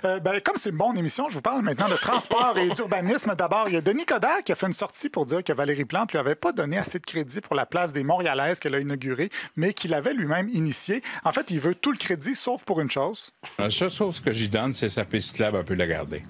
Comme c'est mon émission, je vous parle maintenant de transport et d'urbanisme. D'abord, il y a Denis Coderre qui a fait une sortie pour dire que Valérie Plante lui avait pas donné assez de crédit pour la place des Montréalaises qu'elle a inaugurée, mais qu'il avait lui-même initiée. En fait, il veut tout le crédit, sauf pour une chose. La seule chose que j'y donne, c'est sa piste cyclable, un peu la garder.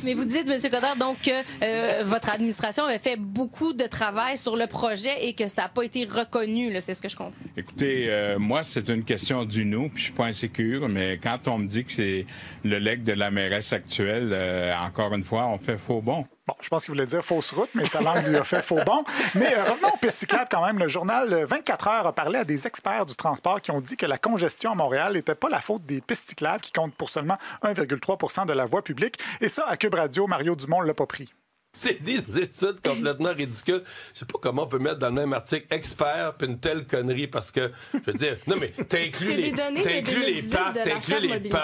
Mais vous dites, M. Coderre, donc que votre administration avait fait beaucoup de travail sur le projet et que ça n'a pas été reconnu, là, c'est ce que je comprends. Écoutez, moi, c'est une question du nous, puis je suis pas insécure, mais quand on me dit que c'est le legs de la mairesse actuelle, encore une fois, on fait faux bon. Bon, je pense qu'il voulait dire fausse route, mais sa langue lui a fait faux bon. Mais revenons aux pistes cyclables quand même. Le journal 24 heures a parlé à des experts du transport qui ont dit que la congestion à Montréal n'était pas la faute des pistes cyclables qui comptent pour seulement 1,3 % de la voie publique. Et ça, à Cube Radio, Mario Dumont l'a pas pris. C'est des études complètement ridicules. Je sais pas comment on peut mettre dans le même article expert puis une telle connerie parce que, je veux dire, non mais t'inclus les parcs,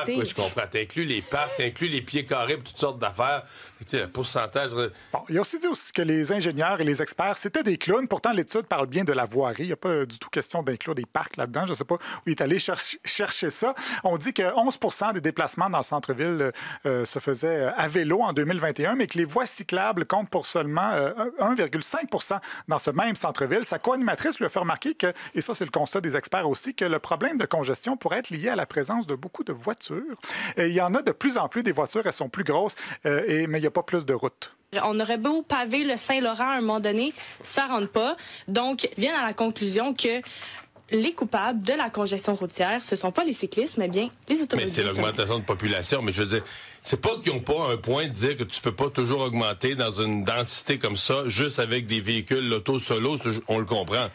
oui, je comprends, t'inclus les parcs, t'inclus les pieds carrés pour toutes sortes d'affaires. Tu sais, le pourcentage... Bon, il a aussi dit que les ingénieurs et les experts, c'était des clowns. Pourtant, l'étude parle bien de la voirie. Il n'y a pas du tout question d'inclure des parcs là-dedans. Je ne sais pas où il est allé chercher ça. On dit que 11 % des déplacements dans le centre-ville se faisaient à vélo en 2021, mais que les voies cyclables comptent pour seulement 1,5 % dans ce même centre-ville. Sa co-animatrice lui a fait remarquer que, et ça c'est le constat des experts aussi, que le problème de congestion pourrait être lié à la présence de beaucoup de voitures. Et il y en a de plus en plus des voitures, elles sont plus grosses, mais il n'y a pas plus de routes. On aurait beau paver le Saint-Laurent à un moment donné, ça rentre pas. Donc, viennent à la conclusion que les coupables de la congestion routière, ce sont pas les cyclistes, mais bien les automobilistes. Mais c'est l'augmentation de population. Mais je veux dire, c'est pas qu'ils n'ont pas un point de dire que tu peux pas toujours augmenter dans une densité comme ça, juste avec des véhicules l'auto solo, on le comprend.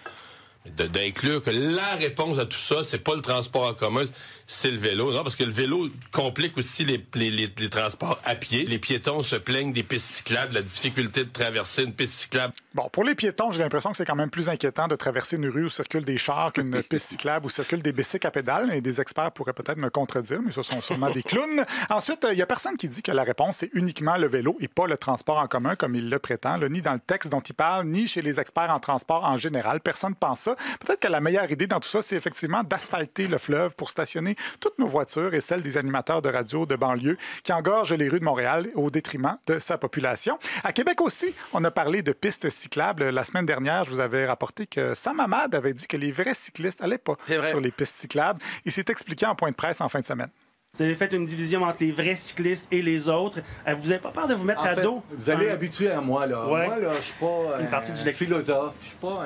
D'inclure que la réponse à tout ça, c'est pas le transport en commun, c'est le vélo. Non, parce que le vélo complique aussi les transports à pied. Les piétons se plaignent des pistes cyclables, de la difficulté de traverser une piste cyclable. Bon, pour les piétons, j'ai l'impression que c'est quand même plus inquiétant de traverser une rue où circulent des chars qu'une piste cyclable où circulent des bicycles à pédales. Et des experts pourraient peut-être me contredire, mais ce sont sûrement des clowns. Ensuite, il y a personne qui dit que la réponse, c'est uniquement le vélo et pas le transport en commun, comme il le prétend, là, ni dans le texte dont il parle, ni chez les experts en transport en général. Personne ne pense ça. Peut-être que la meilleure idée dans tout ça, c'est effectivement d'asphalter le fleuve pour stationner toutes nos voitures et celles des animateurs de radio de banlieue qui engorgent les rues de Montréal au détriment de sa population. À Québec aussi, on a parlé de pistes cyclables. La semaine dernière, je vous avais rapporté que Sam Hamad avait dit que les vrais cyclistes n'allaient pas sur les pistes cyclables. Il s'est expliqué en point de presse en fin de semaine. Vous avez fait une division entre les vrais cyclistes et les autres. Vous n'avez pas peur de vous mettre à dos? Vous allez habituer à moi, là. Ouais. Moi, là, je suis pas un philosophe, je suis pas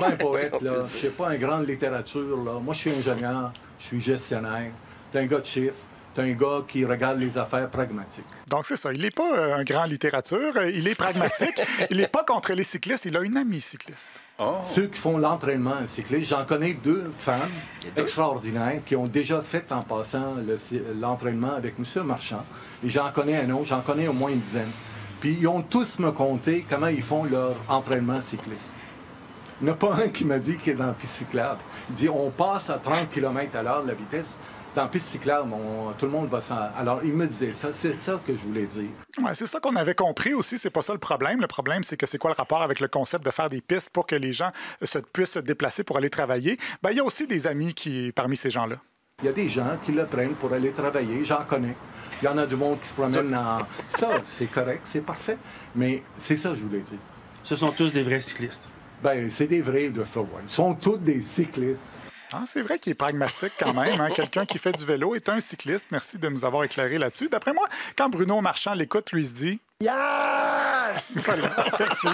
un poète, là. Je suis pas un grand littérature, là. Moi, je suis ingénieur, je suis gestionnaire. T'es un gars de chiffres. C'est un gars qui regarde les affaires pragmatiques. Donc, c'est ça. Il n'est pas un grand littérature. Il est pragmatique. Il n'est pas contre les cyclistes. Il a une amie cycliste. Oh. Ceux qui font l'entraînement en cycliste, j'en connais 2 femmes extraordinaires qui ont déjà fait en passant l'entraînement avec M. Marchand. Et j'en connais un autre, j'en connais au moins une dizaine. Puis ils ont tous me conté comment ils font leur entraînement cycliste. Il n'y en a pas un qui m'a dit qu'il est dans la piste cyclable. Il dit on passe à 30 km/h la vitesse. Dans la piste cyclable, tout le monde va s'en... Alors, il me disait ça. C'est ça que je voulais dire. Ouais, c'est ça qu'on avait compris aussi. C'est pas ça le problème. Le problème, c'est que c'est quoi le rapport avec le concept de faire des pistes pour que les gens puissent se déplacer pour aller travailler? Il y a aussi des amis parmi ces gens-là. Il y a des gens qui le prennent pour aller travailler. J'en connais. Il y en a du monde qui se promène en... Ça, c'est correct, c'est parfait. Mais c'est ça que je voulais dire. Ce sont tous des vrais cyclistes. C'est des vrais de fois. Ils sont tous des cyclistes. Ah, c'est vrai qu'il est pragmatique quand même. Hein? Quelqu'un qui fait du vélo est un cycliste. Merci de nous avoir éclairé là-dessus. D'après moi, quand Bruno Marchand l'écoute, lui se dit « Yeah! » Voilà, merci.